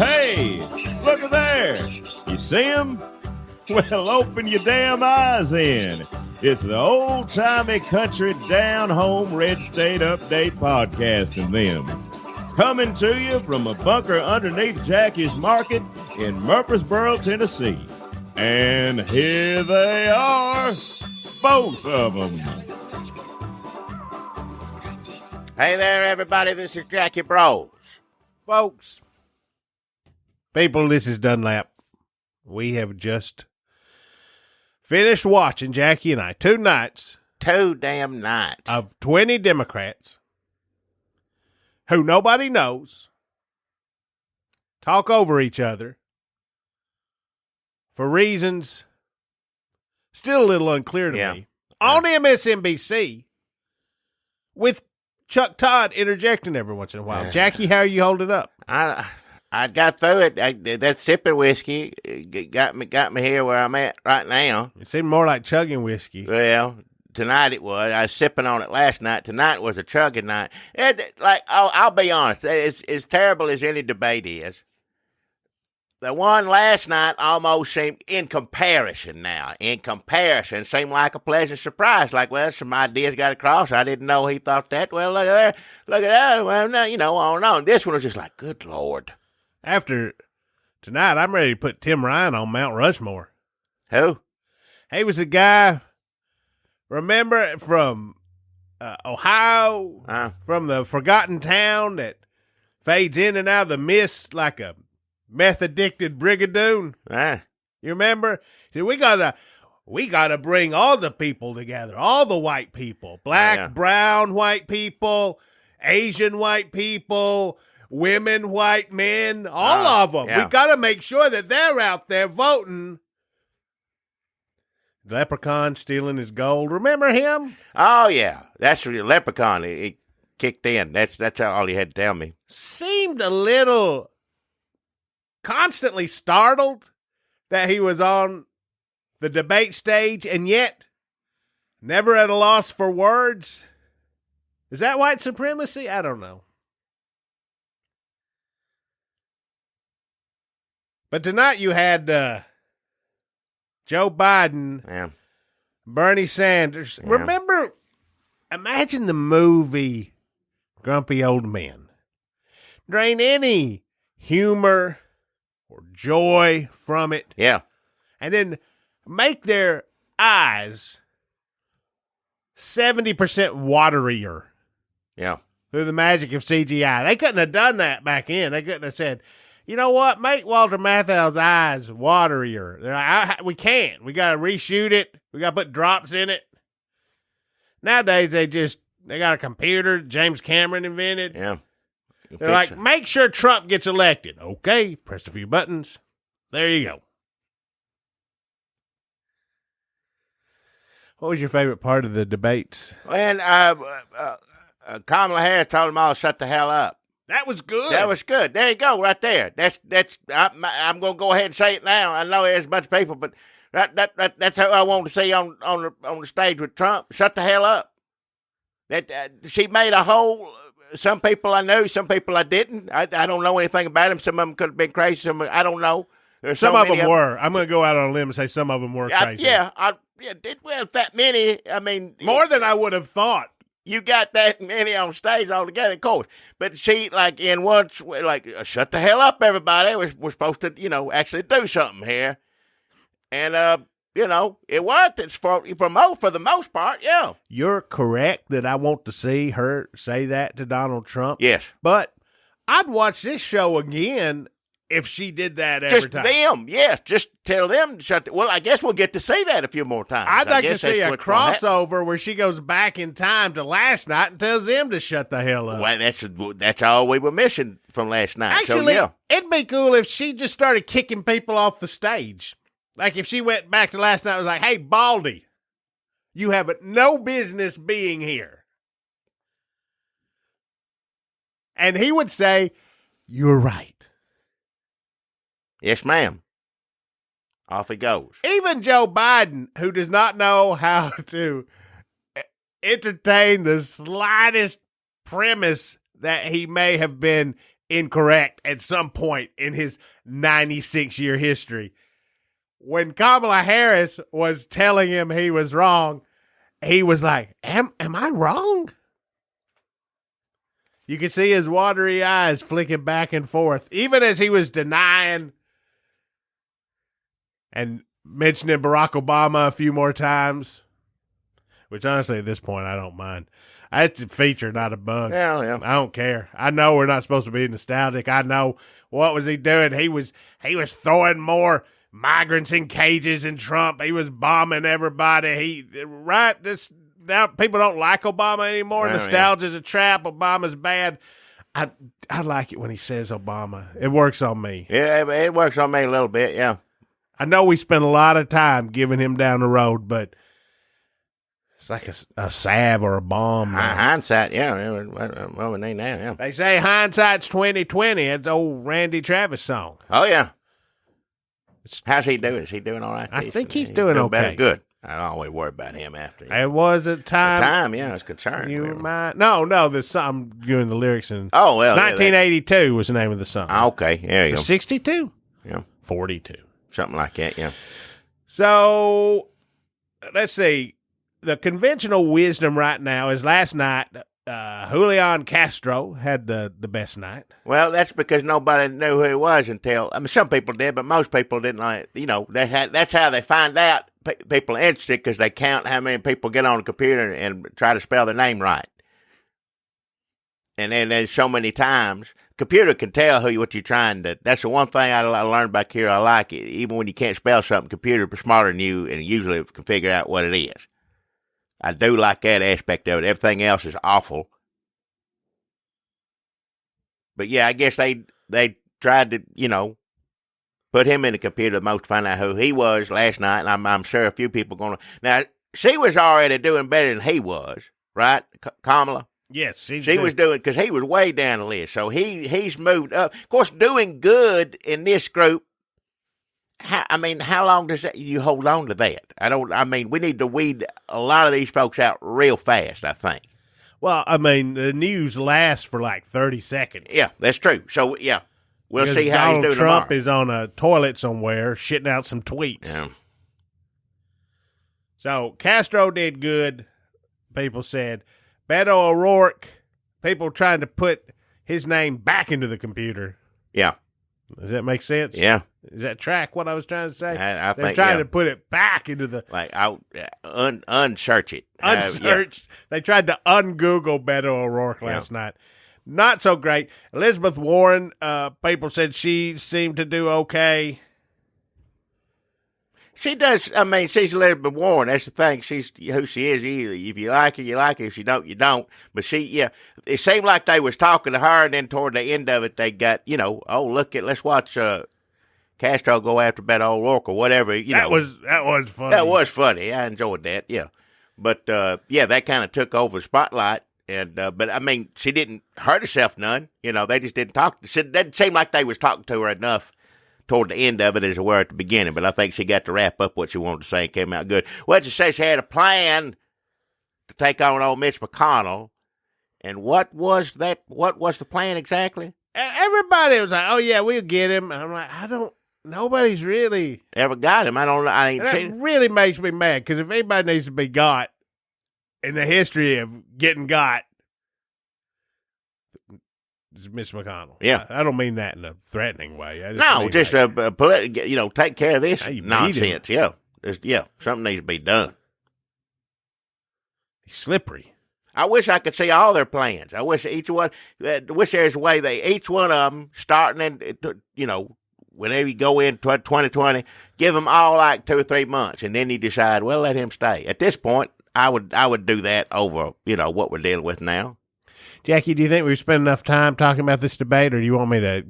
Hey, look at there. You see him? Well, open your damn eyes in. It's the old-timey country down-home red state update podcast and them. Coming to you from a bunker underneath Jackie's Market in Murfreesboro, Tennessee. And here they are, both of them. Hey there, everybody. This is Jackie Bros. Folks, people, this is Dunlap. We have just finished watching, Jackie and I, 2 nights. 2 damn nights. Of 20 Democrats who nobody knows talk over each other for reasons still a little unclear to me. On MSNBC with Chuck Todd interjecting every once in a while. Jackie, how are you holding up? I got through it. That sipping whiskey got me here where I'm at right now. It seemed more like chugging whiskey. Well, tonight it was. I was sipping on it last night. Tonight was a chugging night. I'll be honest. As terrible as any debate is, the one last night almost seemed, in comparison, seemed like a pleasant surprise. Like, well, some ideas got across. I didn't know he thought that. Well, look at there. Look at that. Well, no, on and on. This one was just like, good Lord. After tonight, I'm ready to put Tim Ryan on Mount Rushmore. Who? He was a guy, remember, from Ohio, from the forgotten town that fades in and out of the mist like a meth-addicted brigadoon. You remember? See, we gotta bring all the people together, all the white people, black, brown white people, Asian white people, women, white men, all of them. We got to make sure that they're out there voting. The leprechaun stealing his gold. Remember him? Oh, yeah. That's the leprechaun. He kicked in. That's all he had to tell me. Seemed a little constantly startled that he was on the debate stage and yet never at a loss for words. Is that white supremacy? I don't know. But tonight you had Joe Biden, Bernie Sanders. Yeah. Remember, imagine the movie Grumpy Old Men. Drain any humor or joy from it. Yeah. And then make their eyes 70% waterier. Yeah. Through the magic of CGI. They couldn't have done that back in. They couldn't have said, you know what? Make Walter Matthau's eyes waterier. Like, we can't. We got to reshoot it. We got to put drops in it. Nowadays, they got a computer James Cameron invented. Yeah. They're like, make sure Trump gets elected. Okay. Press a few buttons. There you go. What was your favorite part of the debates? When Kamala Harris told them all to shut the hell up. That was good. That was good. There you go, right there. I'm going to go ahead and say it now. I know there's a bunch of people, but that's how I want to see on the stage with Trump. Shut the hell up. She made a whole. Some people I knew, some people I didn't. I don't know anything about them. Some of them could have been crazy. Some I don't know. Some of them were. I'm going to go out on a limb and say some of them were crazy. Well, that many. I mean, more than I would have thought. You got that many on stage altogether, of course. But she, like, in once, like, shut the hell up, everybody. We're supposed to, actually do something here. And, it worked. It's for the most part, yeah. You're correct that I want to see her say that to Donald Trump. Yes. But I'd watch this show again if she did that every time. Just them, yes. Just tell them to shut well, I guess we'll get to see that a few more times. I'd like to see a crossover where she goes back in time to last night and tells them to shut the hell up. Well, that's all we were missing from last night. Actually, so, yeah. It'd be cool if she just started kicking people off the stage. Like if she went back to last night and was like, hey, Baldy, you have no business being here. And he would say, you're right. Yes, ma'am. Off he goes. Even Joe Biden, who does not know how to entertain the slightest premise that he may have been incorrect at some point in his 96-year history. When Kamala Harris was telling him he was wrong, he was like, am I wrong? You could see his watery eyes flicking back and forth, even as he was denying and mentioning Barack Obama a few more times, which honestly at this point I don't mind. It's a feature, not a bug. Yeah. I don't care. I know we're not supposed to be nostalgic. I know what was he doing. He was throwing more migrants in cages than Trump. He was bombing everybody. Now people don't like Obama anymore. Well, Nostalgia's a trap. Obama's bad. I like it when he says Obama. It works on me. Yeah, it works on me a little bit, yeah. I know we spent a lot of time giving him down the road, but it's like a salve or a bomb. Hindsight, yeah. What we need now, yeah. They say hindsight's 20/20. It's old Randy Travis song. Oh, yeah. How's he doing? Is he doing all right? I think he's doing okay. Better. Good. I don't always worry about him after. It was a time. Yeah, I was concerned. No, the song, I'm doing the lyrics in. 1982 was the name of the song. Okay, there you go. 62? Yeah. 42. Something like that, yeah. So, let's see. The conventional wisdom right now is last night, Julian Castro had the best night. Well, that's because nobody knew who he was until, some people did, but most people didn't. That's how they find out people are interested, because they count how many people get on the computer and try to spell their name right. And then there's so many times, computer can tell what you're trying to. That's the one thing I learned back here. I like it. Even when you can't spell something, computer is smarter than you, and usually can figure out what it is. I do like that aspect of it. Everything else is awful. But yeah, I guess they tried to, put him in the computer the most to find out who he was last night, and I'm sure a few people going to. Now, she was already doing better than he was, right, Kamala? Yes, she was doing, because he was way down the list, so he's moved up. Of course, doing good in this group. How long does you hold on to that? We need to weed a lot of these folks out real fast, I think. Well, the news lasts for like 30 seconds. Yeah, that's true. So, yeah, we'll see how Donald he's doing Trump tomorrow. is on a toilet somewhere shitting out some tweets. Yeah. So, Castro did good, people said. Beto O'Rourke, people trying to put his name back into the computer. Yeah. Does that make sense? Yeah. Is that track what I was trying to say? I They're think, trying to put it back into the... unsearch it. Unsearch. They tried to un-Google Beto O'Rourke last night. Not so great. Elizabeth Warren, people said she seemed to do okay. She does. She's Elizabeth Warren. That's the thing. She's who she is. If you like her, you like her. If you don't, you don't. But it seemed like they was talking to her, and then toward the end of it, they got, let's watch Castro go after Beto O'Rourke or whatever. That was funny. That was funny. I enjoyed that. Yeah, but that kind of took over the spotlight. And but she didn't hurt herself none. They just didn't talk. It didn't seem like they was talking to her enough toward the end of it as it were at the beginning. But I think she got to wrap up what she wanted to say and came out good. Well, she said she had a plan to take on old Mitch McConnell. And what was that? What was the plan exactly? Everybody was like, "Oh yeah, we'll get him." And I'm like, nobody's really ever got him. I don't know. I ain't seen it. Really makes me mad, because if anybody needs to be got in the history of getting got, it's Mitch McConnell. Yeah, I don't mean that in a threatening way. Just take care of this nonsense. Yeah, something needs to be done. He's slippery. I wish I could see all their plans. I wish wish there's a way each one of them starting in, whenever you go in 2020, give them all like 2 or 3 months, and then you decide, well, let him stay. At this point, I would do that over, what we're dealing with now. Jackie, do you think we've spent enough time talking about this debate, or do you want me to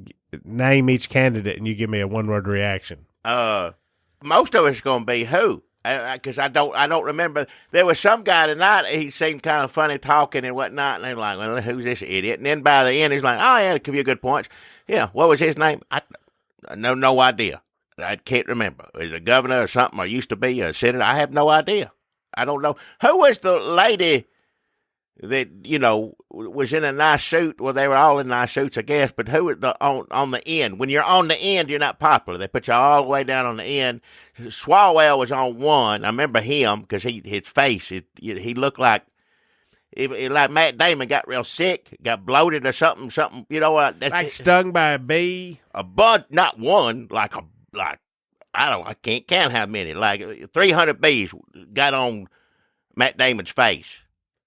name each candidate and you give me a one-word reaction? Most of it's going to be who. Because I don't remember. There was some guy tonight, he seemed kind of funny talking and whatnot, and they were like, well, who's this idiot? And then by the end, he's like, oh, yeah, it could be a good point. Yeah, what was his name? No idea. I can't remember. Is a governor or something, or used to be a senator? I have no idea. I don't know. Who was the lady that, was in a nice suit. Well, they were all in nice suits, I guess. But who was on the end? When you're on the end, you're not popular. They put you all the way down on the end. Swalwell was on one. I remember him because his face, he looked like Matt Damon got real sick, got bloated or something. You know what? Like stung by a bee. A bud, not one. I can't count how many. Like 300 bees got on Matt Damon's face.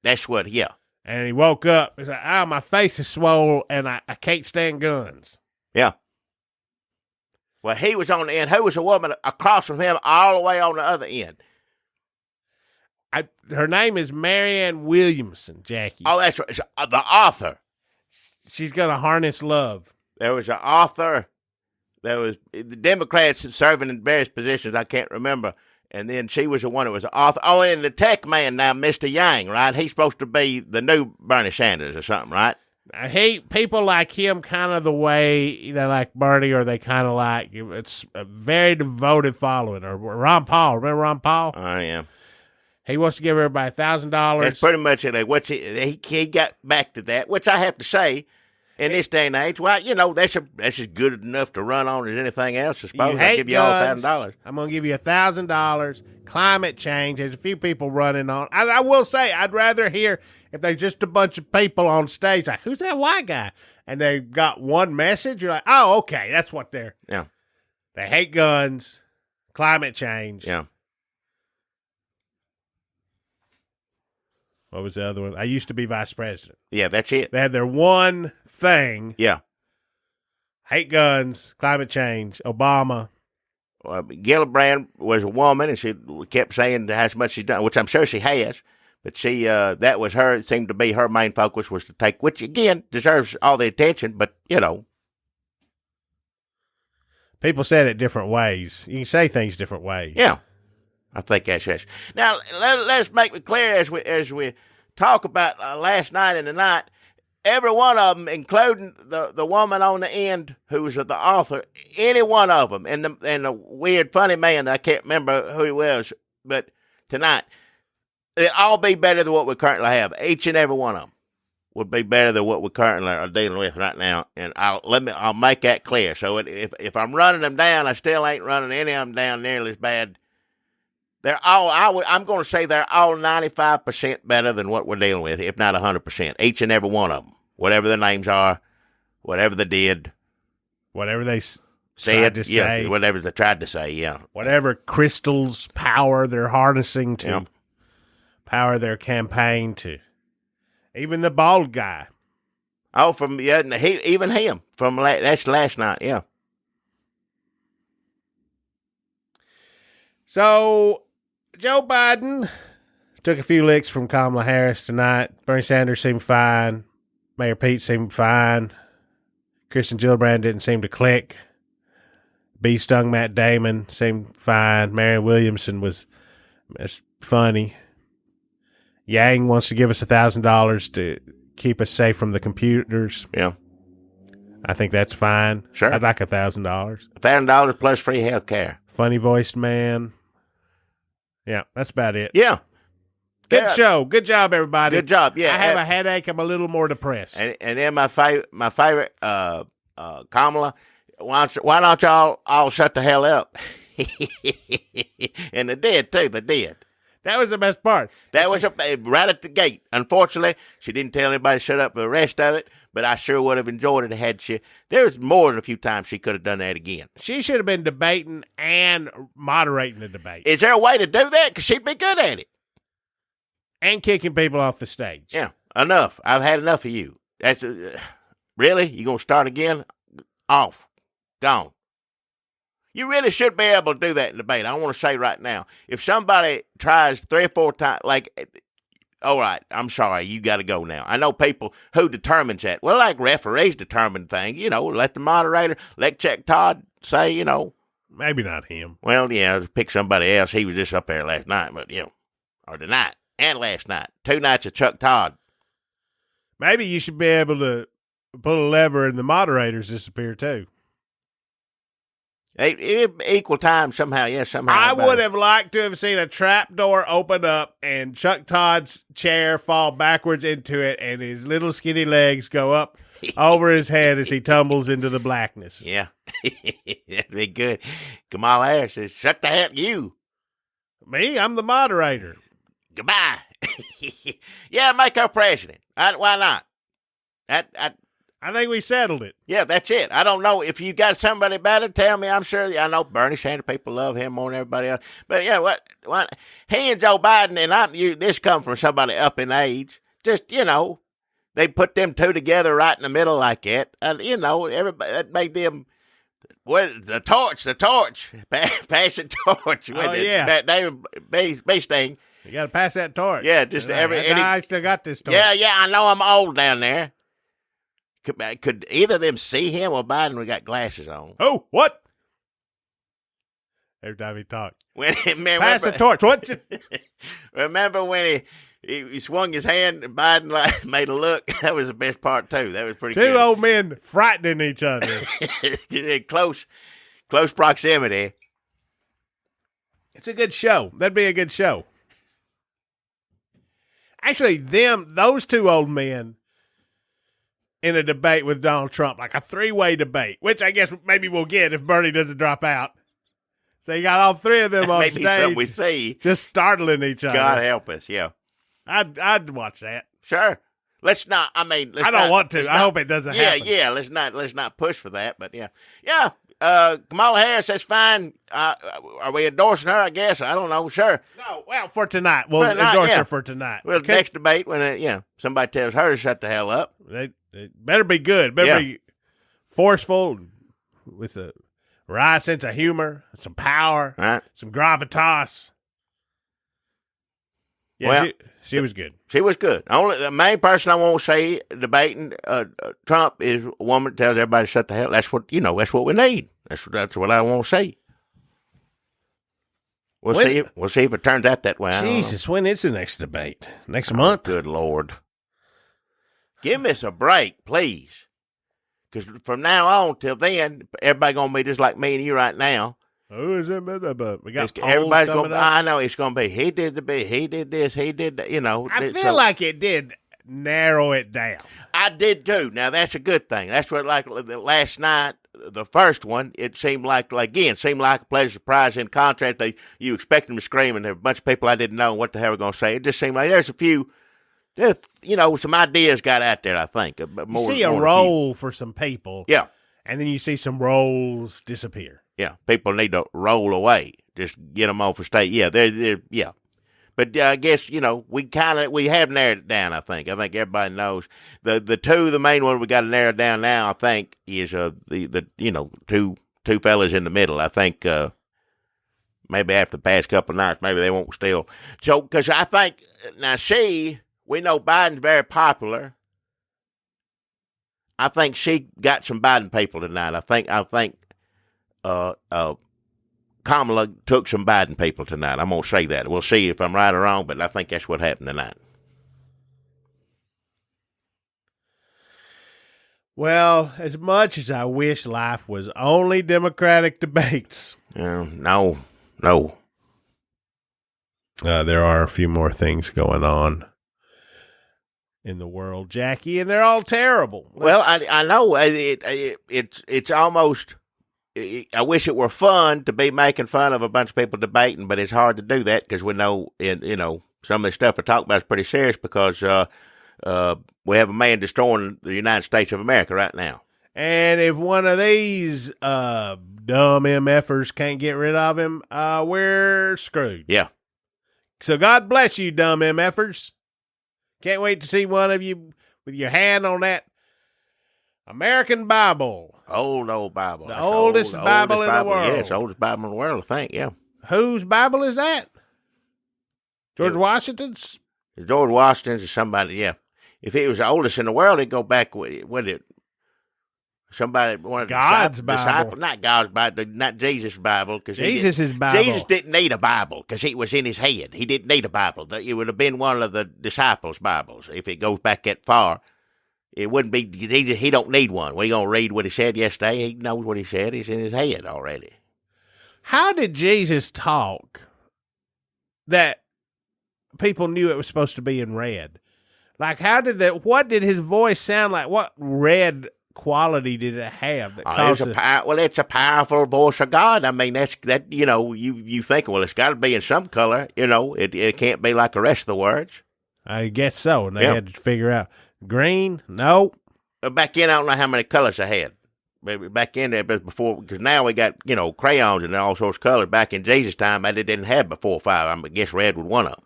That's what. Yeah. And he woke up. He's like, "Oh, my face is swole, and I can't stand guns." Yeah. Well, he was on the end. Who was a woman across from him all the way on the other end? Her name is Marianne Williamson, Jackie. Oh, that's right. The author. She's going to harness love. There was an author. There was the Democrats serving in various positions. I can't remember. And then she was the one that was the author. Oh, and the tech man now, Mr. Yang, right? He's supposed to be the new Bernie Sanders or something, right? People like him kind of the way they like Bernie, or they kind of like, it's a very devoted following. Or Ron Paul. Remember Ron Paul? I am. He wants to give everybody $1,000. That's pretty much it. He got back to that, which I have to say, in this day and age, well, you know, that's as good enough to run on as anything else, I suppose. I'll give you all $1,000. I'm going to give you $1,000. Climate change. There's a few people running on. I will say, I'd rather hear if there's just a bunch of people on stage, like, who's that white guy? And they've got one message. You're like, oh, okay, that's what they're. Yeah. They hate guns, climate change. Yeah. What was the other one? I used to be vice president. Yeah, that's it. They had their one thing. Yeah. Hate guns, climate change, Obama. Gillibrand was a woman, and she kept saying how much she's done, which I'm sure she has. But that was her. It seemed to be her main focus was to take, which again deserves all the attention. But you know, people said it different ways. You can say things different ways. Yeah. I think that's yes. Now let's make it clear as we talk about last night and tonight. Every one of them, including the woman on the end who was the author, any one of them, and the weird funny man that I can't remember who he was, but tonight it'll all be better than what we currently have. Each and every one of them would be better than what we currently are dealing with right now, and I'll make that clear. So if I'm running them down, I still ain't running any of them down nearly as bad. They're all. I'm going to say they're all 95% better than what we're dealing with, if not 100%. Each and every one of them, whatever their names are, whatever they did, whatever they said to say, whatever they tried to say, yeah, whatever crystals power they're harnessing to power their campaign to. Even the bald guy. Oh, even him from that's last night, yeah. So, Joe Biden took a few licks from Kamala Harris tonight. Bernie Sanders seemed fine. Mayor Pete seemed fine. Kristen Gillibrand didn't seem to click. Bee stung Matt Damon seemed fine. Marianne Williamson was funny. Yang wants to give us $1,000 to keep us safe from the computers. Yeah. I think that's fine. Sure. I'd like $1,000. $1,000 plus free health care. Funny voiced man. Yeah, that's about it. Yeah. Good show. Good job, everybody. Good job. Yeah. I have a headache. I'm a little more depressed. And then my favorite Kamala, why don't y'all all shut the hell up? And they did too. They did. That was the best part. That was right at the gate. Unfortunately, she didn't tell anybody to shut up for the rest of it, but I sure would have enjoyed it had she. There was more than a few times she could have done that again. She should have been debating and moderating the debate. Is there a way to do that? Because she'd be good at it. And kicking people off the stage. Yeah, enough. I've had enough of you. That's really? You going to start again? Off. Gone. You really should be able to do that in debate. I want to say right now, if somebody tries 3 or 4 times, like, all right, I'm sorry, you got to go now. I know people who determines that. Well, like referees determine things, let the moderator, let Chuck Todd say, Maybe not him. Well, yeah, pick somebody else. He was just up there last night, but, or tonight and last night. 2 nights of Chuck Todd. Maybe you should be able to pull a lever and the moderators disappear too. Equal time somehow, yes, somehow. I would have liked to have seen a trap door open up and Chuck Todd's chair fall backwards into it and his little skinny legs go up over his head as he tumbles into the blackness. Yeah. That'd be good. Kamala Harris says, shut the hell, you. Me? I'm the moderator. Goodbye. Yeah, make her president. Why not? I think we settled it. Yeah, that's it. I don't know if you got somebody better. Tell me. I'm sure. I know Bernie Sanders people love him more than everybody else. But yeah, what he and Joe Biden and this come from somebody up in age. Just they put them two together right in the middle like that, and everybody that made them. The torch, pass the torch. Oh yeah, David Beasting. You got to pass that torch. Yeah, just I still got this torch. Yeah. I know I'm old down there. Could either of them see him or Biden? We got glasses on. Oh, what? Every time he talked. Pass the torch. What? Remember when he swung his hand and Biden made a look? That was the best part, too. That was pretty good. Two old men frightening each other. Close proximity. It's a good show. That'd be a good show. Actually, those two old men in a debate with Donald Trump, like a three-way debate, which I guess maybe we'll get if Bernie doesn't drop out. So you got all three of them on maybe stage, we see, just startling each other. God help us, yeah. I'd watch that. Sure. Let's not. I don't want to. I hope it doesn't happen. Yeah. Let's not push for that. But yeah. Kamala Harris, that's fine. Are we endorsing her? I guess I don't know. Sure. No. Well, for tonight, we'll endorse her for tonight. Well, next debate when somebody tells her to shut the hell up. It better be good. Better be forceful, with a wry sense of humor, some power, right. Some gravitas. Yeah, well, she was good. She was good. Only the main person I won't say debating Trump is a woman that tells everybody to shut the hell. That's what That's what we need. That's what I want to say. We'll see if it turns out that way. Jesus, when is the next debate? Next month? Good Lord. Give us a break, please. Because from now on till then, everybody going to be just like me and you right now. Who is it? We got everybody's going to. I know it's going to be. He did this. He did that. I feel like it did narrow it down. I did too. Now that's a good thing. That's what last night, the first one. It seemed like a pleasant surprise. In contrast, you expect them to scream, and there were a bunch of people I didn't know what the hell were going to say. It just seemed like there's a few. Some ideas got out there, I think. You see a roll for some people. Yeah. And then you see some rolls disappear. Yeah. People need to roll away. Just get them off the stage. Yeah. Yeah. But I guess, we have narrowed it down, I think. I think everybody knows. The main one we got to narrow down now, I think, is two fellas in the middle. I think maybe after the past couple of nights, maybe they won't still. So, because I think, now we know Biden's very popular. I think she got some Biden people tonight. I think Kamala took some Biden people tonight. I'm going to say that. We'll see if I'm right or wrong, but I think that's what happened tonight. Well, as much as I wish life was only Democratic debates. No. There are a few more things going on in the world, Jackie, and they're all terrible. Well, I know it's almost. I wish it were fun to be making fun of a bunch of people debating, but it's hard to do that because we know, some of the stuff we're talking about is pretty serious because we have a man destroying the United States of America right now. And if one of these dumb MFers can't get rid of him, we're screwed. Yeah. So God bless you, dumb MFers. Can't wait to see one of you with your hand on that American Bible. Old Bible. The oldest Bible in the world. Yes, oldest Bible in the world, I think, yeah. Whose Bible is that? George Washington's? George Washington's or somebody, yeah. If it was the oldest in the world, it'd go back with it. Somebody, one of God's Bible. Not God's Bible, not Jesus' Bible. Jesus' Bible. Jesus didn't need a Bible because it was in his head. He didn't need a Bible. It would have been one of the disciples' Bibles if it goes back that far. It wouldn't be Jesus. He don't need one. We're going to read what he said yesterday. He knows what he said. It's in his head already. How did Jesus talk that people knew it was supposed to be in red? Like, what did his voice sound like? What red quality did it have? It's a powerful voice of God. I mean, you think, well, it's got to be in some color. It can't be like the rest of the words. I guess so. And they had to figure out green. No. Back in, I don't know how many colors they had. Back in there, but before, because now we got, crayons and all sorts of colors. Back in Jesus' time, they didn't have but 4 or 5. I guess red was one of them.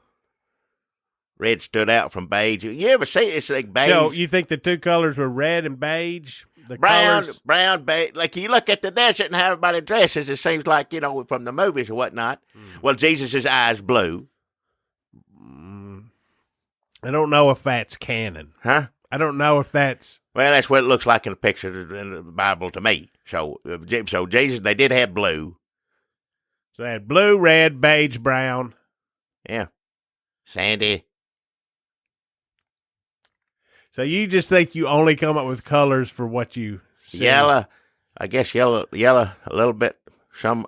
Red stood out from beige. You ever see it's like beige? Joe, you think the 2 colors were red and beige? Brown, beige. Like you look at the desert and how everybody dresses, it seems like, from the movies or whatnot. Well, Jesus' eyes blue. I don't know if that's canon. Huh? I don't know if that's... Well, that's what it looks like in the picture in the Bible to me. So Jesus, they did have blue. So they had blue, red, beige, brown. Yeah. Sandy. So you just think you only come up with colors for what you see? Yellow. I guess yellow a little bit.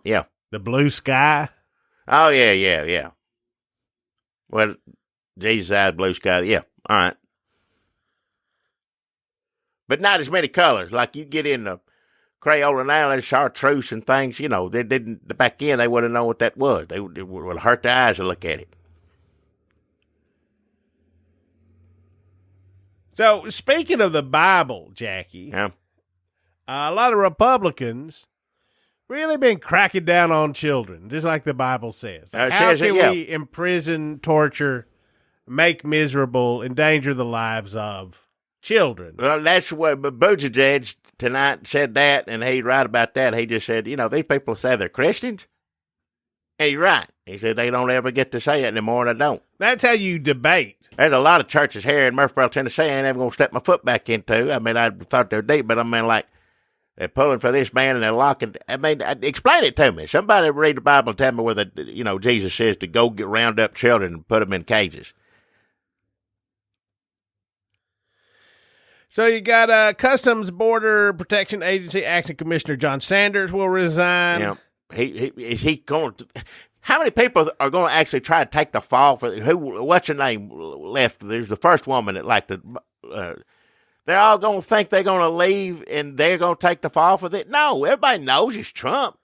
Yeah. The blue sky? Oh, yeah. Well, Jesus' eyes, blue sky. Yeah. All right. But not as many colors. Like you get in the Crayola now, there's chartreuse and things, they didn't, back then they wouldn't know what that was. It would hurt their eyes to look at it. So, speaking of the Bible, Jackie, a lot of Republicans really been cracking down on children, just like the Bible says. How can we imprison, torture, make miserable, endanger the lives of children? Well, that's what Buttigieg tonight said that, and he's right about that. He just said, these people say they're Christians. And he's right. He said they don't ever get to say it anymore, and they don't. That's how you debate. There's a lot of churches here in Murfreesboro, Tennessee, I ain't ever going to step my foot back into. I mean, I thought they were deep, but I mean, like, they're pulling for this man and they're locking. I mean, explain it to me. Somebody read the Bible and tell me where Jesus says to go round up children and put them in cages. So you got Customs Border Protection Agency Acting Commissioner John Sanders will resign. Yeah. Is he going to? How many people are going to actually try to take the fall for what's her name left? There's the first woman that they're all going to think they're going to leave and they're going to take the fall for it. No, everybody knows it's Trump.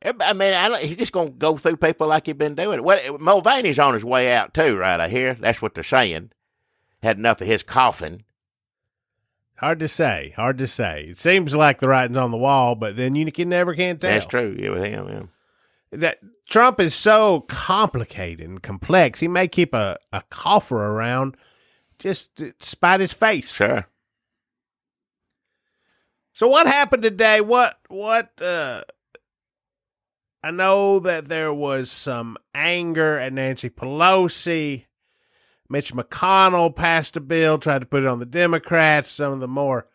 He's just going to go through people like he's been doing. Mulvaney's on his way out too, right? I hear that's what they're saying. Had enough of his coughing. Hard to say. It seems like the writing's on the wall, but then you never can tell. That's true. Yeah, with him, yeah. That Trump is so complicated and complex. He may keep a cougher around just to spite his face. Sure. So what happened today? I know that there was some anger at Nancy Pelosi. Mitch McConnell passed a bill, tried to put it on the Democrats. Some of the more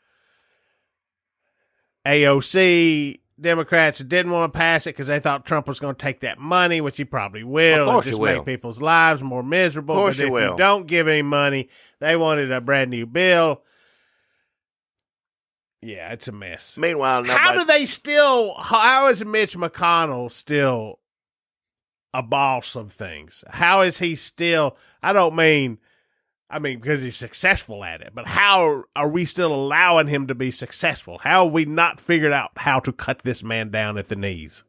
AOC Democrats didn't want to pass it because they thought Trump was going to take that money, which he probably will, and just make people's lives more miserable. But if you don't give any money, they wanted a brand new bill. Yeah, it's a mess. Meanwhile, how is Mitch McConnell still a boss of things? How is he still, I mean, because he's successful at it, but how are we still allowing him to be successful? How have we not figured out how to cut this man down at the knees?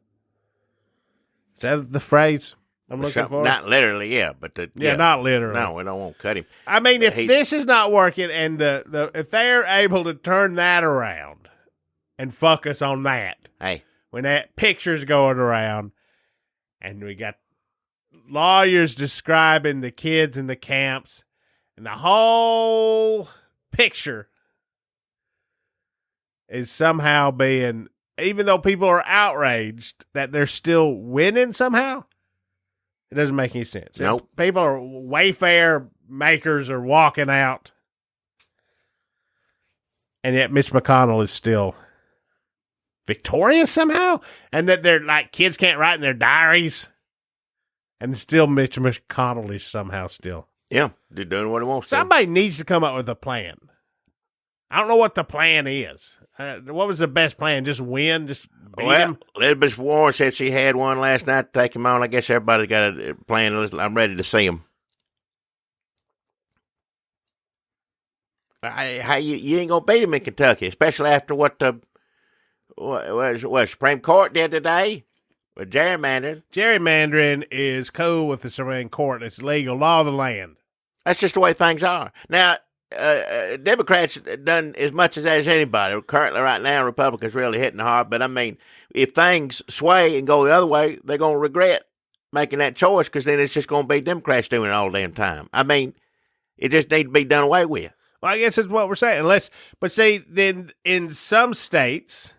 Is that the phrase I'm looking for? Not literally, yeah, but not literally. No, we don't want to cut him. I mean, if this is not working and if they're able to turn that around and focus on that, when that picture's going around, and we got lawyers describing the kids in the camps, and the whole picture is somehow being, even though people are outraged that they're still winning somehow, it doesn't make any sense. Nope. People are Wayfair makers are walking out, and yet Mitch McConnell is still victorious somehow, and that they're like kids can't write in their diaries, and still Mitch McConnell is somehow still. Yeah, they're doing what he wants to. Somebody needs to come up with a plan. I don't know what the plan is. What was the best plan? Just win? Just beat him? Elizabeth Warren said she had one last night to take him on. I guess everybody got a plan. I'm ready to see him. You ain't going to beat him in Kentucky, especially after what the Supreme Court did today with gerrymandering. Gerrymandering is cool with the Supreme Court. It's legal law of the land. That's just the way things are. Now, Democrats done as much as anybody. Currently, right now, Republicans really hitting hard. But, I mean, if things sway and go the other way, they're going to regret making that choice because then it's just going to be Democrats doing it all the damn time. I mean, it just needs to be done away with. Well, I guess that's what we're saying. But see, then in some states,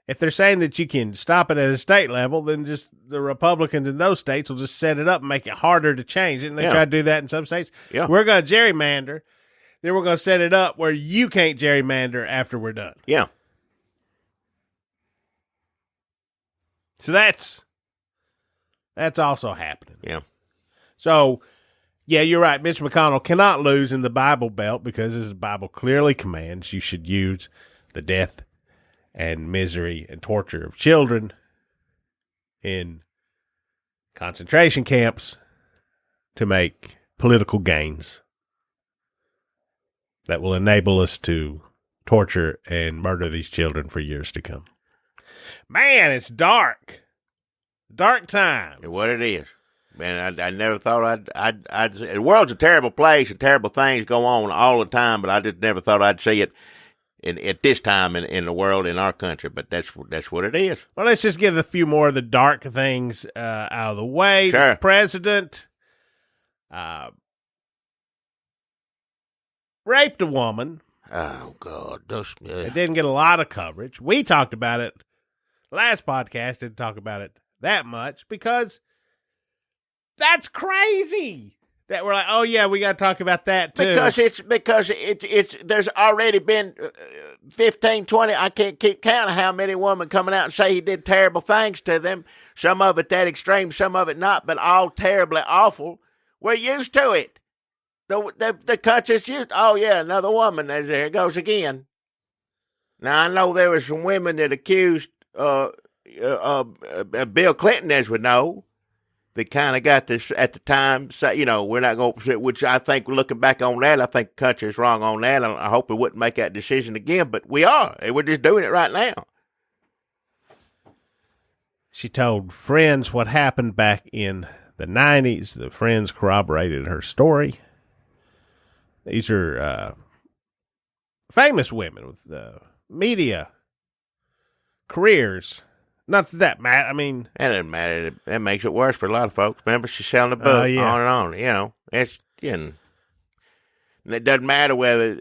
if they're saying that you can stop it at a state level, then just the Republicans in those states will just set it up and make it harder to change it. And they try to do that in some states. Yeah. We're going to gerrymander. Then we're going to set it up where you can't gerrymander after we're done. Yeah. So that's also happening. Yeah. So, yeah, you're right. Mitch McConnell cannot lose in the Bible Belt because, as the Bible clearly commands, you should use the death and misery and torture of children in concentration camps to make political gains that will enable us to torture and murder these children for years to come. Man, it's dark. Dark times. What it is. Man, I never thought the world's a terrible place and terrible things go on all the time, but I just never thought I'd see it at this time in the world, in our country. But that's what it is. Well, let's just give a few more of the dark things out of the way. Sure. The president raped a woman. Oh, God. It didn't get a lot of coverage. We talked about it. Last podcast didn't talk about it that much because that's crazy that we're like, oh yeah, we got to talk about that too. Because it's there's already been 15, 20, I can't keep counting how many women coming out and say he did terrible things to them. Some of it that extreme, some of it not, but all terribly awful. We're used to it. The country's used. Oh yeah, another woman. There it goes again. Now I know there were some women that accused Bill Clinton, as we know. They kind of got this at the time, so, we're not going to, which I think, looking back on that, I think the country is wrong on that. I hope we wouldn't make that decision again, but we are. We're just doing it right now. She told friends what happened back in the 90s. The friends corroborated her story. These are famous women with media careers. Not that matter. I mean, that doesn't matter. That makes it worse for a lot of folks. Remember, she's selling the book on and on. It's and it doesn't matter whether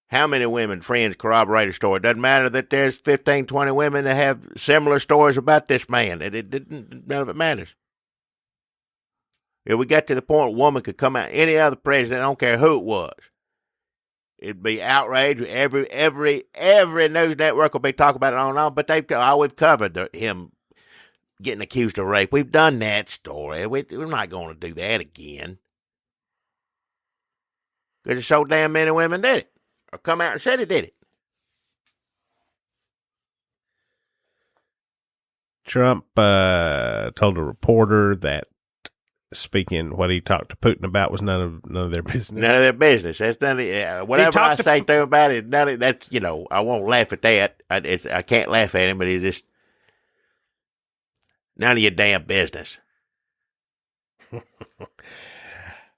how many women friends corroborate a story. It doesn't matter that there's 15, 20 women that have similar stories about this man. None of it matters. If we got to the point a woman could come out, any other president, I don't care who it was, it'd be outrage. Every news network will be talking about it on and on. But we've covered him getting accused of rape. We've done that story. We're not going to do that again. Because so damn many women did it, or come out and said he did it. Trump told a reporter that speaking what he talked to Putin about was none of their business. None of their business. That's none of whatever I say to him about it. None of that's I won't laugh at that. I can't laugh at him, but it's just none of your damn business.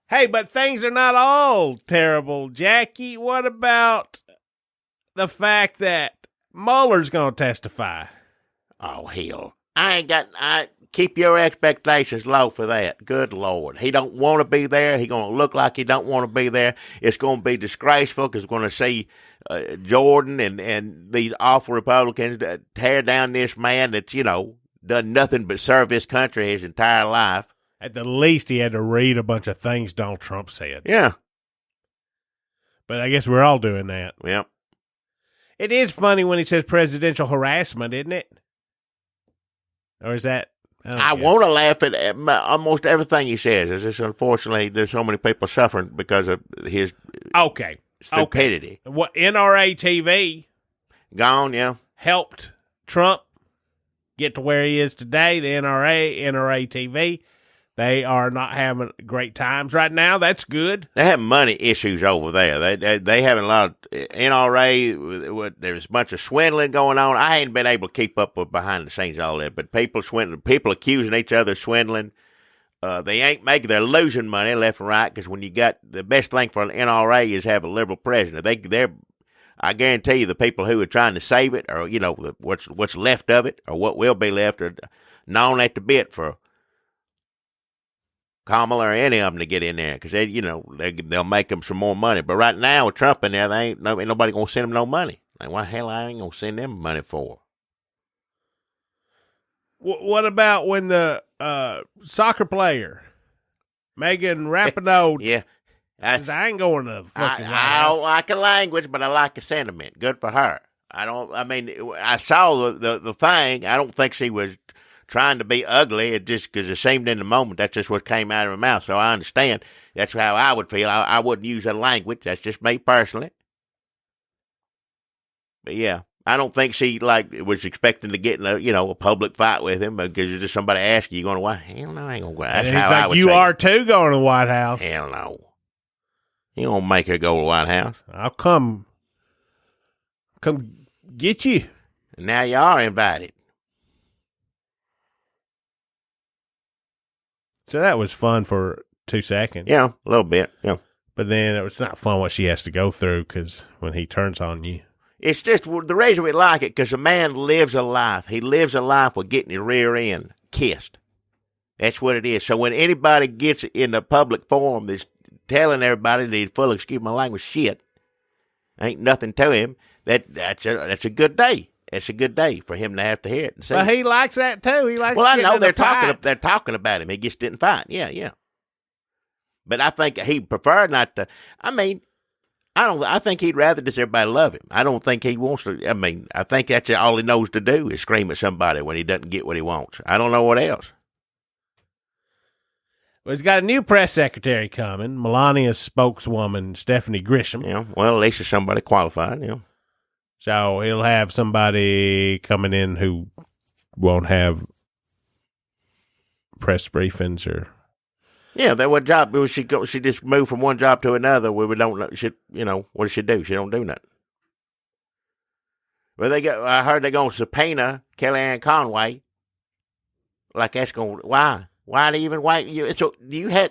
Hey, but things are not all terrible, Jackie. What about the fact that Mueller's going to testify? Oh hell! I keep your expectations low for that. Good Lord. He don't want to be there. He's going to look like he don't want to be there. It's going to be disgraceful because we're going to see Jordan and these awful Republicans tear down this man that's, done nothing but serve this country his entire life. At the least, he had to read a bunch of things Donald Trump said. Yeah. But I guess we're all doing that. Yeah. It is funny when he says presidential harassment, isn't it? Or is that... I want to laugh at almost everything he says. It's just unfortunately there's so many people suffering because of his Okay. Stupidity. Okay. What NRA TV Gone, yeah. helped Trump get to where he is today. The NRA TV, they are not having great times right now. That's good. They have money issues over there. They having a lot of NRA. There's a bunch of swindling going on. I ain't been able to keep up with behind the scenes all that, but people swindling, people accusing each other of swindling. They ain't making. They're losing money left and right because when you got the best thing for an NRA is have a liberal president. They're. I guarantee you, the people who are trying to save it, or what's left of it, or what will be left, are gnawing at the bit for Kamala or any of them to get in there because they'll make them some more money. But right now with Trump in there, ain't nobody gonna send them no money. Like, what the hell I ain't gonna send them money for? What about when the soccer player Megan Rapinoe? Yeah, I ain't going to. I don't like the language, but I like the sentiment. Good for her. I saw the thing. I don't think she was trying to be ugly. It just because it seemed in the moment that's just what came out of her mouth. So I understand. That's how I would feel. I wouldn't use that language. That's just me personally. But yeah. I don't think she was expecting to get in a public fight with him because it's just somebody ask you going to White House. Hell no, I ain't gonna go. That's how I would say. You are too going to the White House. Hell no, you don't make her go to the White House. I'll come get you. And now you are invited. So that was fun for 2 seconds. Yeah, a little bit. Yeah, but then it was not fun what she has to go through because when he turns on you. It's just the reason we like it because a man lives a life. He lives a life with getting his rear end kissed. That's what it is. So when anybody gets in the public forum that's telling everybody that he's full of, excuse my language, shit, ain't nothing to him, that's a good day. It's a good day for him to have to hear it. And see but he likes that too. He likes. Well, I know they're talking about him. He just didn't fight. Yeah. But I think he preferred not to. I think he'd rather just everybody love him. I don't think he wants to. I think that's all he knows to do is scream at somebody when he doesn't get what he wants. I don't know what else. Well, he's got a new press secretary coming, Melania's spokeswoman, Stephanie Grisham. Yeah, well, at least it's somebody qualified, yeah. So he'll have somebody coming in who won't have press briefings or... Yeah, that what job was she go? She just moved from one job to another. We don't know. What does she do? She don't do nothing. Well, I heard they're going to subpoena Kellyanne Conway. Like that's going. Why? Why do you even wait? So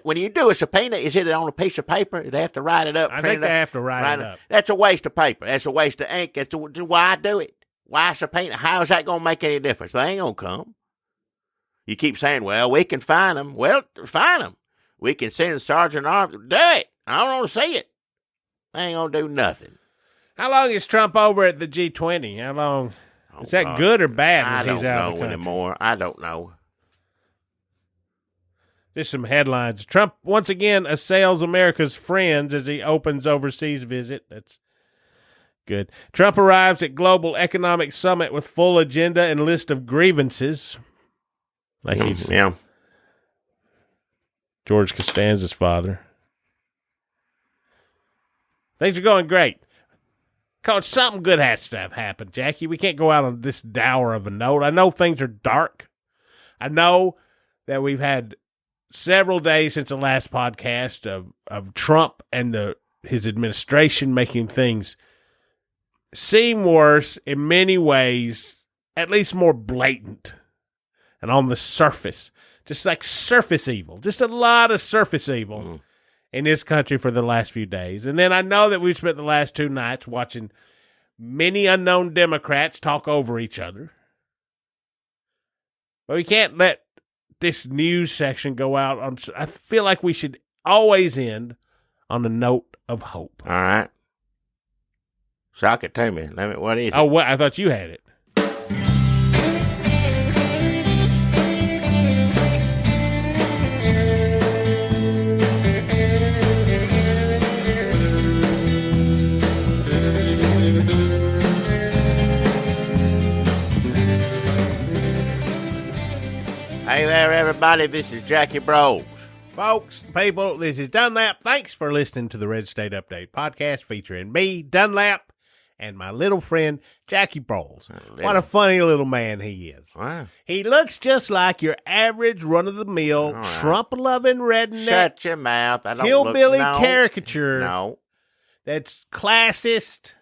when you do a subpoena, is it on a piece of paper? Do they have to write it up? I think they have to write it up. That's a waste of paper. That's a waste of ink. That's why do it. Why subpoena? How is that going to make any difference? They ain't going to come. You keep saying, well, we can find them. Well, find them. We can send Sergeant Arms. Do it. I don't want to see it. They ain't going to do nothing. How long is Trump over at the G20? How long? Is that good or bad when he's out of the country? Anymore. I don't know. Just some headlines. Trump once again assails America's friends as he opens overseas visit. That's good. Trump arrives at Global Economic Summit with full agenda and list of grievances. Like he's George Costanza's father. Things are going great. Because something good has to have happened, Jackie. We can't go out on this dour of a note. I know things are dark. I know that we've had several days since the last podcast of Trump and his administration making things seem worse in many ways, at least more blatant and on the surface. Just like surface evil. Just a lot of surface evil in this country for the last few days. And then I know that we've spent the last 2 nights watching many unknown Democrats talk over each other. But we can't let this news section go out on... I feel like we should always end on a note of hope. All right. Shock it to me. What is it? Oh, what? I thought you had it. Hey there, everybody. This is Jackie Bros. Folks, people, this is Dunlap. Thanks for listening to the Red State Update podcast featuring me, Dunlap, and my little friend, Jackie Broles. What a funny little man he is. Wow. He looks just like your average run-of-the-mill, Right. Trump-loving redneck, Shut your mouth. I don't hillbilly look, no, caricature No. that's classist.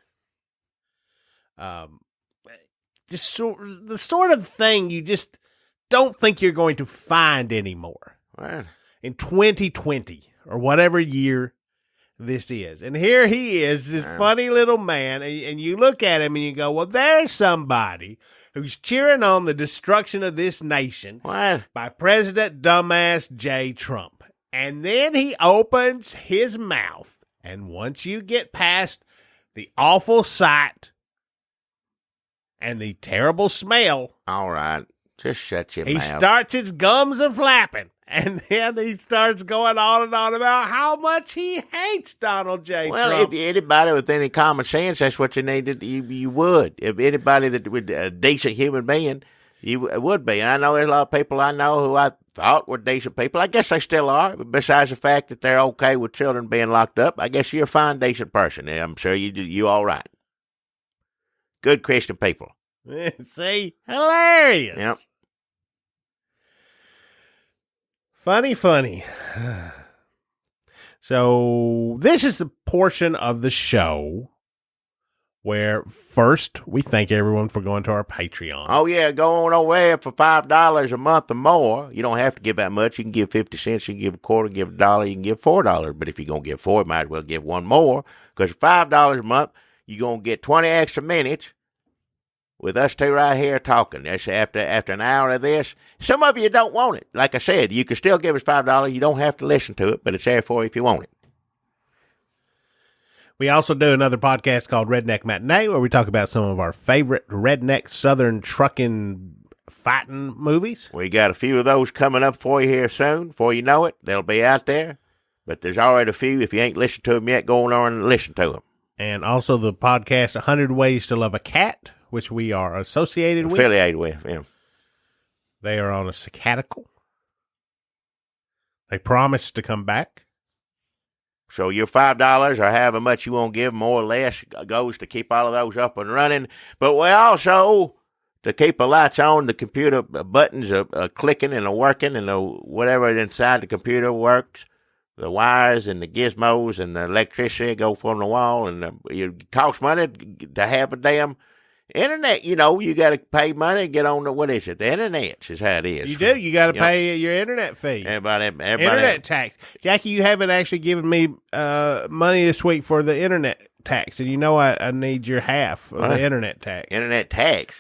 Just the sort of thing you just don't think you're going to find anymore. Well, In 2020 or whatever year this is. And here he is, this funny little man, and you look at him and you go, well, there's somebody who's cheering on the destruction of this nation what? by President Dumbass J. Trump. And then he opens his mouth, and once you get past the awful sight and the terrible smell, All right. Just shut your he mouth. starts his gums a flapping. And then he starts going on and on about how much he hates Donald J. Well, Trump. if anybody with any common sense, that's what you needed. You would. If anybody that would a decent human being, you would be. And I know there's a lot of people I know who I thought were decent people. I guess they still are. Besides the fact that they're okay with children being locked up, I guess you're a fine, decent person. I'm sure you all right. Good Christian people. See? Hilarious. Yep. Funny. So this is the portion of the show where first we thank everyone for going to our Patreon. Oh, yeah, go on over there for $5 a month or more. You don't have to give that much. You can give 50 cents, you can give a quarter, give $1, you can give $4. But if you're going to give $4, you might as well give one more. Because for $5 a month, you're going to get 20 extra minutes with us two right here talking. That's after an hour of this. Some of you don't want it. Like I said, you can still give us $5. You don't have to listen to it, but it's there for you if you want it. We also do another podcast called Redneck Matinee where we talk about some of our favorite redneck southern trucking fighting movies. We got a few of those coming up for you here soon. Before you know it, they'll be out there. But there's already a few. If you ain't listened to them yet, go on and listen to them. And also the podcast 100 Ways to Love a Cat, which we are affiliated with. Yeah. They are on a sabbatical. They promised to come back. So your $5 or however much you want to give, more or less, goes to keep all of those up and running. But we also, to keep the lights on, the computer buttons are clicking and are working, and whatever inside the computer works. The wires and the gizmos and the electricity go from the wall, and it costs money to have a damn internet. You know, you got to pay money to get on the, what is it? The internet is how it is. You do. You got to pay your internet fee. Everybody internet tax. Jackie, you haven't actually given me money this week for the internet tax, and you know I need your half of the internet tax. Internet tax?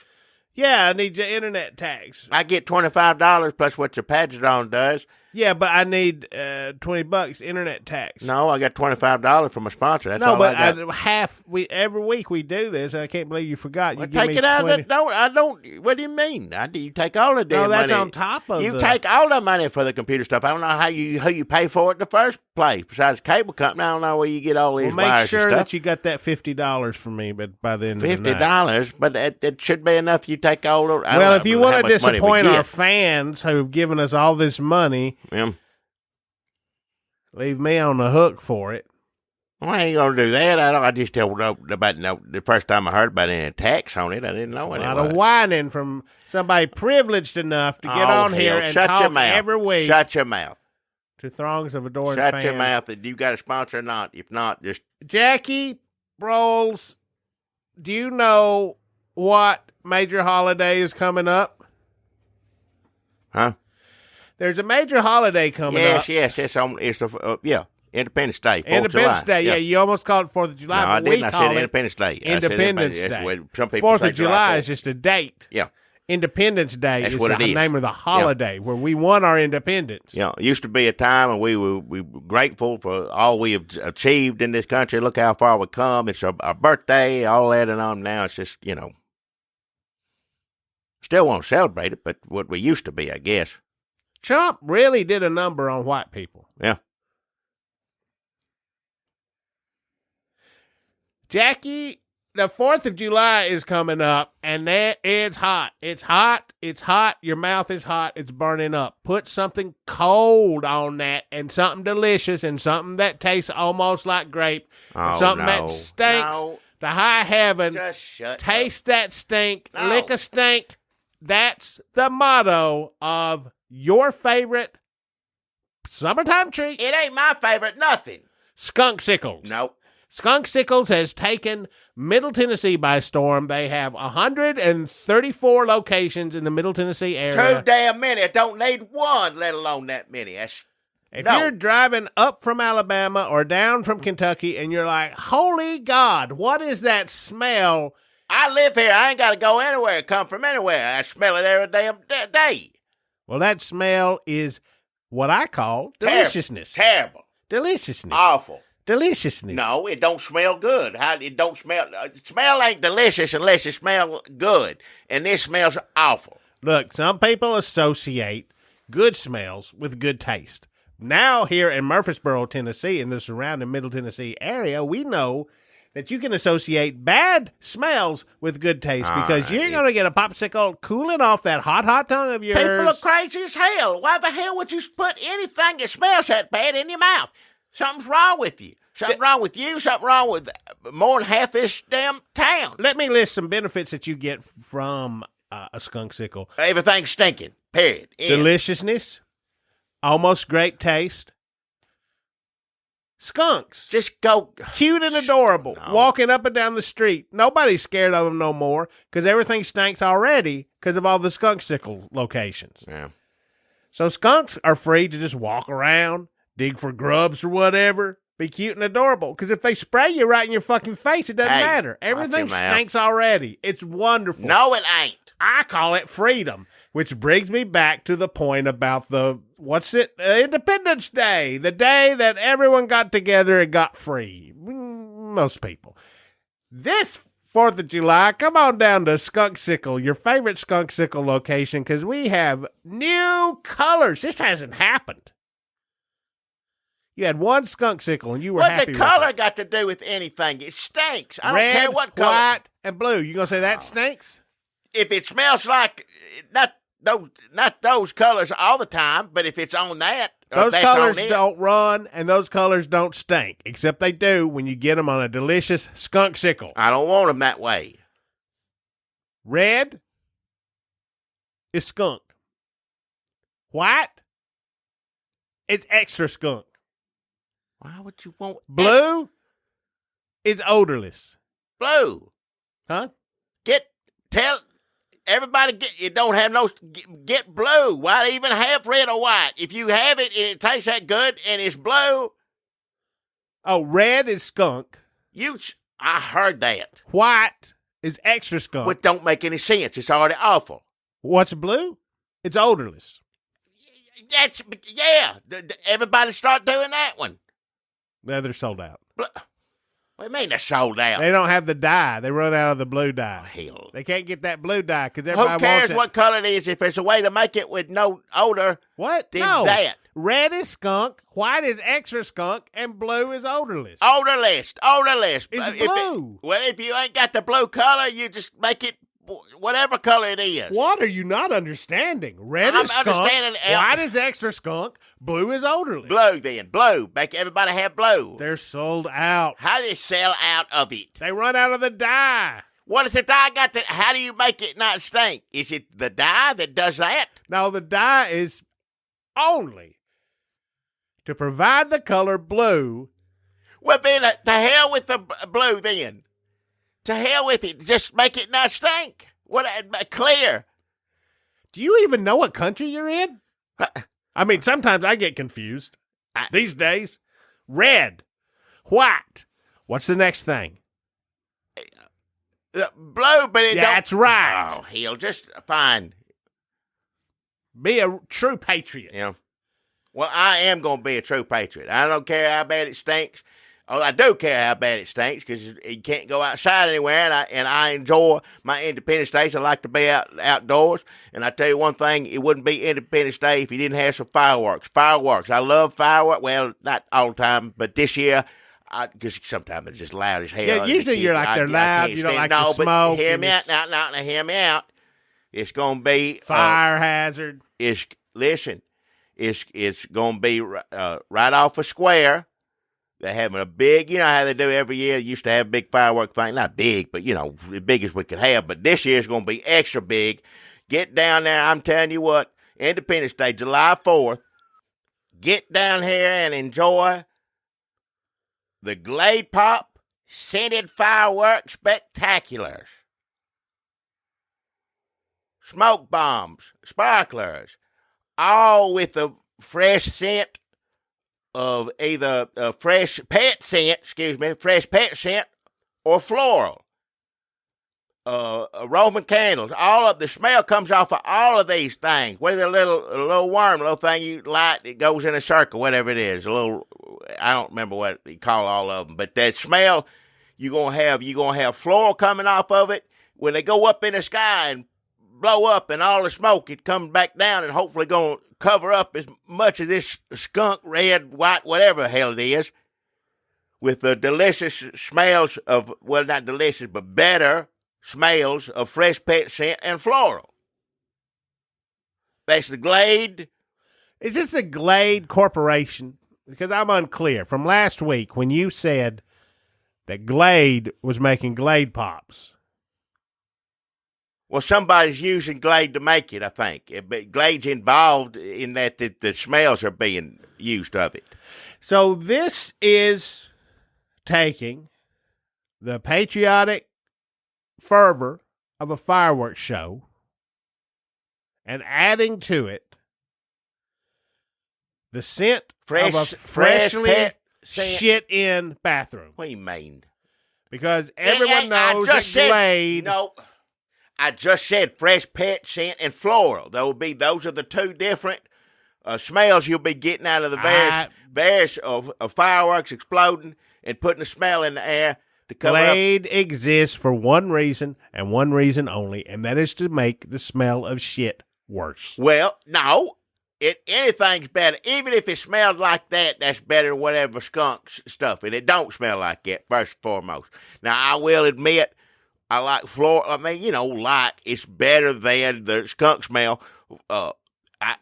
Yeah, I need your internet tax. I get $25 plus what your Padron does. Yeah, but I need $20 internet tax. No, I got $25 from a sponsor. That's all but I got. Every week we do this, and I can't believe you forgot. Well, take it out of the, I don't, what do you mean? You take all the damn money. No, that's on top of You take all the money for the computer stuff. I don't know who you pay for it in the first place. Besides the cable company, I don't know where you get all these well, wires make sure and stuff. that you got that $50 from me, but by the end of the night. $50, but it should be enough. You take all the. Well, if you want to disappoint our fans who have given us all this money, leave me on the hook for it. Well, I ain't gonna do that. I just don't know about the first time I heard about any tax on it. I didn't know it. A lot of whining from somebody privileged enough to get on here and talk every week. Shut your mouth. To throngs of adoring fans. Shut your mouth. If you got a sponsor or not. If not, just Jackie Broles, do you know what major holiday is coming up? Huh? There's a major holiday coming up. Yes. It's Independence Day. Independence Day. Yeah, you almost called it 4th of July. No, I didn't. I said Independence Day. Independence Day. Some people 4th say of July is just a date. Yeah. Independence Day That's is what the it is. name of the holiday where we won our independence. Yeah, it used to be a time when we were grateful for all we have achieved in this country. Look how far we've come. It's our birthday, all that and on. Now it's just, still want to celebrate it, but what we used to be, I guess. Trump really did a number on white people. Yeah. Jackie, the 4th of July is coming up, and it's hot. It's hot. It's hot. Your mouth is hot. It's burning up. Put something cold on that, and something delicious, and something that tastes almost like grape, and something that stinks to high heaven. Just shut Taste up. that stink. Lick a stink. That's the motto of your favorite summertime treat. It ain't my favorite nothing. Skunksicles. Nope. Skunksicles has taken Middle Tennessee by storm. They have 134 locations in the Middle Tennessee area. Too damn many. I don't need one, let alone that many. If you're driving up from Alabama or down from Kentucky and you're like, holy God, what is that smell? I live here. I ain't got to go anywhere. Come from anywhere. I smell it every damn day. Well, that smell is what I call deliciousness. Terrible. Deliciousness. Awful. Deliciousness. No, it don't smell good. It don't smell. Smell ain't delicious unless it smells good, and this smells awful. Look, some people associate good smells with good taste. Now, here in Murfreesboro, Tennessee, in the surrounding Middle Tennessee area, we know that you can associate bad smells with good taste because you're going to get a popsicle cooling off that hot tongue of yours. People are crazy as hell. Why the hell would you put anything that smells that bad in your mouth? Something's wrong with you. Something wrong with you. Something wrong with more than half this damn town. Let me list some benefits that you get from a skunksicle. Everything's stinking. Period. Deliciousness. Almost great taste. Skunks. Just go. Cute and adorable. No. Walking up and down the street. Nobody's scared of them no more because everything stinks already because of all the skunksicle locations. Yeah. So skunks are free to just walk around, dig for grubs or whatever, be cute and adorable. Because if they spray you right in your fucking face, it doesn't matter. Everything stinks already. It's wonderful. No, it ain't. I call it freedom, which brings me back to the point about Independence Day, the day that everyone got together and got free. Most people. This 4th of July, come on down to Skunksicle, your favorite Skunksicle location, because we have new colors. This hasn't happened. You had one Skunksicle and you were happy with it. What the color got to do with anything? It stinks. I don't care what color. White, and blue. You going to say that stinks? If it smells like, not those colors all the time, but if it's on that, those colors don't run and those colors don't stink, except they do when you get them on a delicious Skunksicle. I don't want them that way. Red is skunk. White is extra skunk. Why would you want blue? Is odorless. Blue, huh? Tell everybody you don't have no get blue. Why even have red or white? If you have it and it tastes that good and it's blue. Oh, red is skunk. I heard that. White is extra skunk. Which don't make any sense. It's already awful. What's blue? It's odorless. Everybody start doing that one. Yeah, they're sold out. What do you mean they're sold out? They don't have the dye. They run out of the blue dye. Oh, hell. They can't get that blue dye because everybody wants it. Who cares it. what color it is if there's a way to make it with no odor? What? Then no. that. Red is skunk, white is extra skunk, and blue is odorless. Odorless. It's blue. If you ain't got the blue color, you just make it whatever color it is. What are you not understanding? Red is skunk, white is extra skunk, blue is odorless. Blue then. Blue. Make everybody have blue. They're sold out. How do they sell out of it? They run out of the dye. What is the dye got to, how do you make it not stink? Is it the dye that does that? No, the dye is only to provide the color blue. Well, then, to hell with the blue then. To hell with it. Just make it not stink. Clear. Do you even know what country you're in? I mean, sometimes I get confused. These days. Red. White. What's the next thing? Blue, but it That's right. Oh, hell, just fine. Be a true patriot. Yeah. Well, I am going to be a true patriot. I don't care how bad it stinks. Oh, I do care how bad it stinks because you can't go outside anywhere, and I enjoy my Independence Days. I like to be outdoors, and I tell you one thing, it wouldn't be Independence Day if you didn't have some fireworks. Fireworks. I love fireworks. Well, not all the time, but this year because sometimes it's just loud as hell. Yeah, usually you're like they're loud. You don't like the smoke. But hear me out. Now, hear me out. It's going to be fire hazard. It's going to be right off a square. They're having a big, you know how they do every year. They used to have a big firework thing. Not big, but, as big as we could have. But this year is going to be extra big. Get down there. I'm telling you what, Independence Day, July 4th. Get down here and enjoy the Glade Pop Scented Fireworks Spectaculars. Smoke bombs, sparklers, all with the fresh scent of either fresh pet scent or floral. Roman candles, all of the smell comes off of all of these things. With a little worm, a little thing you light, it goes in a circle, whatever it is. I don't remember what you call all of them, but that smell you're gonna have floral coming off of it when they go up in the sky and blow up, and all the smoke, it comes back down and hopefully going to cover up as much of this skunk, red, white, whatever the hell it is, with the delicious smells of, well, not delicious, but better smells of fresh pet scent and floral. That's the Glade. Is this the Glade Corporation? Because I'm unclear. From last week when you said that Glade was making Glade Pops. Well, somebody's using Glade to make it, I think. But Glade's involved in that the smells are being used of it. So this is taking the patriotic fervor of a fireworks show and adding to it the scent of a freshly shit-in bathroom. What do you mean? Because everyone knows that Glade... I just said fresh pet scent and floral. Those are the two different smells you'll be getting out of the various of fireworks exploding and putting a smell in the air to cover Glade exists for one reason and one reason only, and that is to make the smell of shit worse. Well, no. Anything's better. Even if it smelled like that, that's better than whatever skunk stuff. And it don't smell like that, first and foremost. Now, I will admit, I like floral. I mean, it's better than the skunk smell. I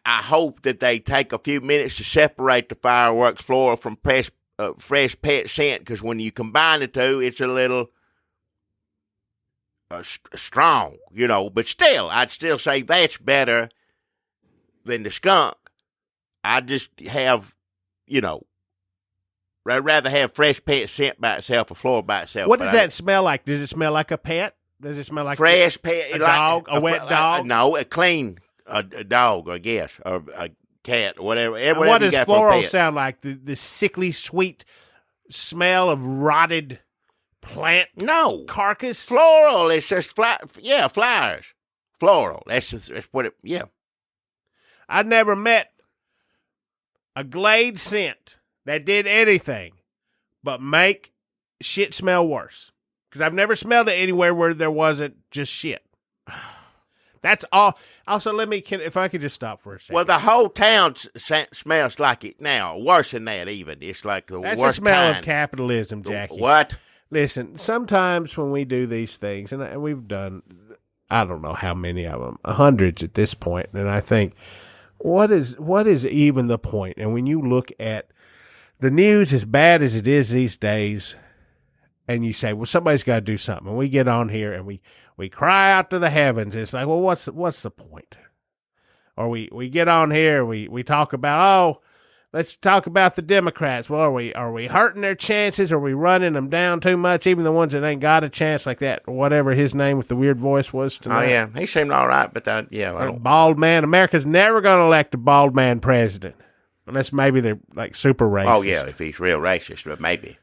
hope that they take a few minutes to separate the fireworks floral from fresh pet scent, because when you combine the two, it's a little strong, But still, I'd still say that's better than the skunk. I just have, I'd rather have fresh pet scent by itself or floral by itself. What does that smell like? Does it smell like a pet? Does it smell like fresh pet? A dog? A wet dog? No, a clean a dog, I guess, or a cat, or whatever. And what does floral sound like? The sickly sweet smell of rotted plant carcass? Floral. It's just flowers. Floral. That's what it, yeah. I've never met a Glade scent that did anything but make shit smell worse. Because I've never smelled it anywhere where there wasn't just shit. That's all. Also, if I could just stop for a second. Well, the whole town smells like it now. Worse than that, even. It's like the worst kind. That's the smell of capitalism, Jackie. What? Listen, sometimes when we do these things, and we've done, I don't know how many of them, hundreds at this point, and I think, what is even the point? And when you look at the news as bad as it is these days, and you say, well, somebody's got to do something. And we get on here and we cry out to the heavens. It's like, well, what's the point? Or we get on here, we talk about, let's talk about the Democrats. Well, are we hurting their chances? Are we running them down too much? Even the ones that ain't got a chance, like that, whatever his name with the weird voice was tonight. Oh, yeah. He seemed all right, but bald man. America's never going to elect a bald man president. Unless maybe they're like super racist. Oh, yeah, if he's real racist, but maybe.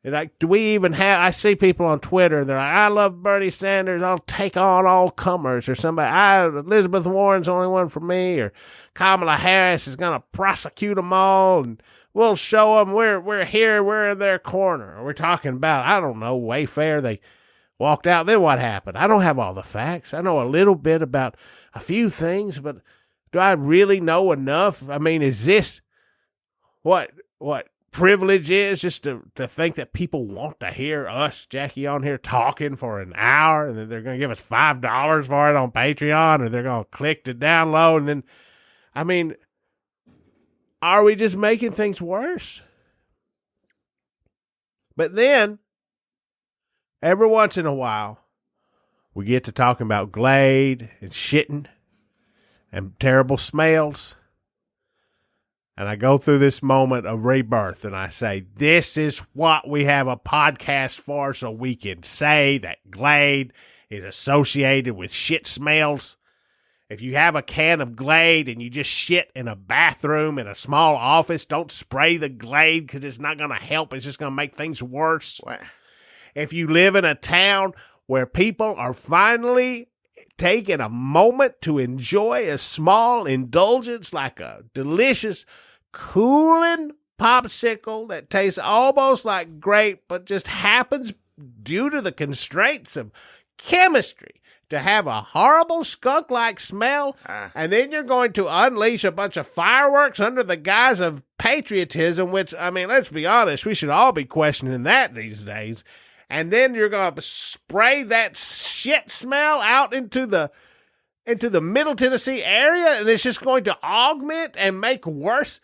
And like, do we even have, I see people on Twitter, they're like, I love Bernie Sanders, I'll take on all comers, or somebody, Elizabeth Warren's the only one for me, or Kamala Harris is going to prosecute them all, and we'll show them we're here, we're in their corner. Or we're talking about, I don't know, Wayfair, they walked out, then what happened? I don't have all the facts. I know a little bit about a few things, but do I really know enough? I mean, is this what privilege is just to think that people want to hear us, Jackie, on here talking for an hour, and then they're going to give us $5 for it on Patreon, or they're going to click to download, and then, I mean, are we just making things worse? But then, every once in a while, we get to talking about Glade and shitting and terrible smells. And I go through this moment of rebirth and I say, this is what we have a podcast for, so we can say that Glade is associated with shit smells. If you have a can of Glade and you just shit in a bathroom in a small office, don't spray the Glade because it's not going to help. It's just going to make things worse. What? If you live in a town where people are finally taking a moment to enjoy a small indulgence like a delicious, cooling popsicle that tastes almost like grape, but just happens due to the constraints of chemistry to have a horrible skunk-like smell, and then you're going to unleash a bunch of fireworks under the guise of patriotism, which, I mean, let's be honest, we should all be questioning that these days. And then you're going to spray that shit smell out into the Middle Tennessee area, and it's just going to augment and make worse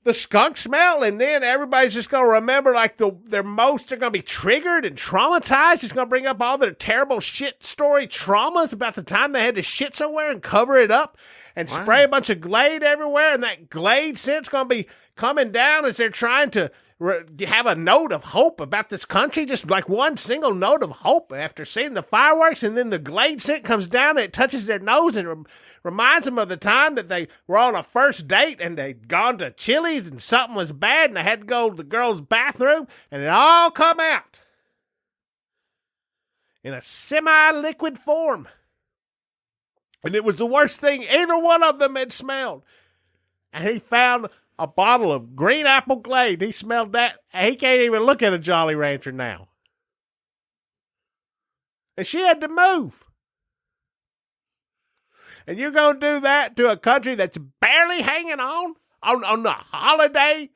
the skunk smell, and then everybody's just going to remember like they're going to be triggered and traumatized. It's going to bring up all their terrible shit story traumas about the time they had to shit somewhere and cover it up and spray a bunch of Glade everywhere, and that Glade scent's going to be coming down as they're trying to have a note of hope about this country, just like one single note of hope after seeing the fireworks, and then the Glade scent comes down and it touches their nose and reminds them of the time that they were on a first date and they'd gone to Chili's and something was bad and they had to go to the girl's bathroom, and it all come out in a semi-liquid form. And it was the worst thing either one of them had smelled. And he found a bottle of green apple Glade. He smelled that. He can't even look at a Jolly Rancher now. And she had to move. And you're going to do that to a country that's barely hanging on a holiday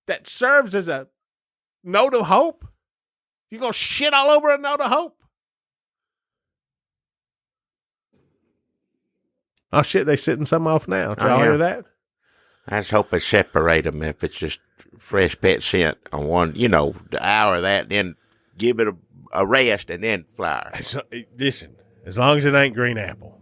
that serves as a note of hope? You're going to shit all over a note of hope? Oh, shit, they sitting some off now. Did y'all hear that? I just hope they separate them if it's just fresh pet scent on one, the hour of that, then give it a rest and then flower. So, listen, as long as it ain't green apple.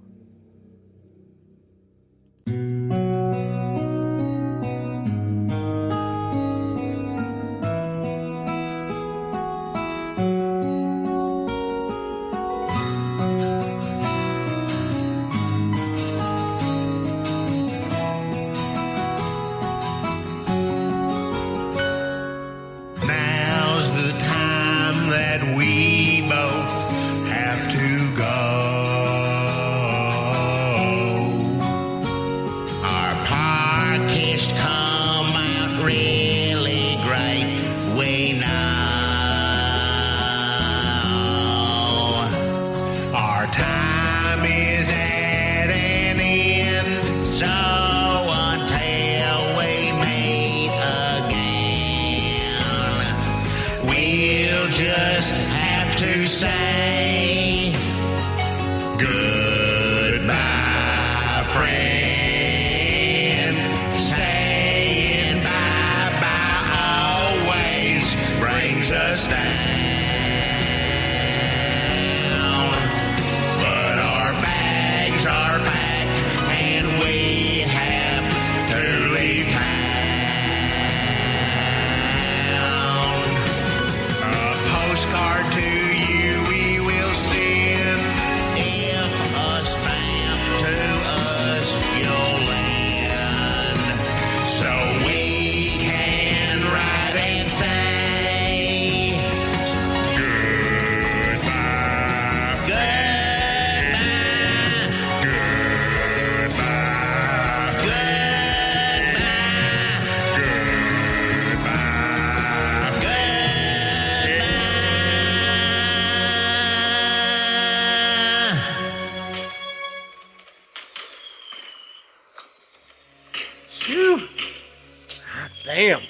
Damn.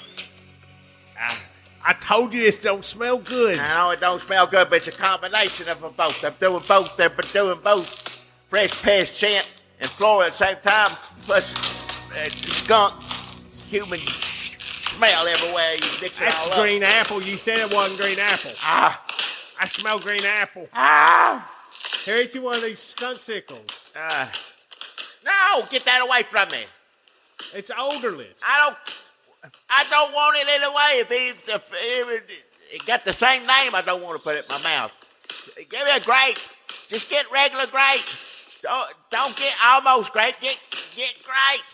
I told you this don't smell good. I know it don't smell good, but it's a combination of them both. I'm doing both. They're doing both. Fresh pest scent and flora at the same time, plus skunk, human smell everywhere. You mix it all up. That's green apple. You said it wasn't green apple. Ah. I smell green apple. Ah. Here, eat you one of these Skunksicles. No, get that away from me. It's odorless. I don't want it anyway. If it got the same name, I don't want to put it in my mouth. Give me a grape. Just get regular grape. Don't get almost grape. Get grape.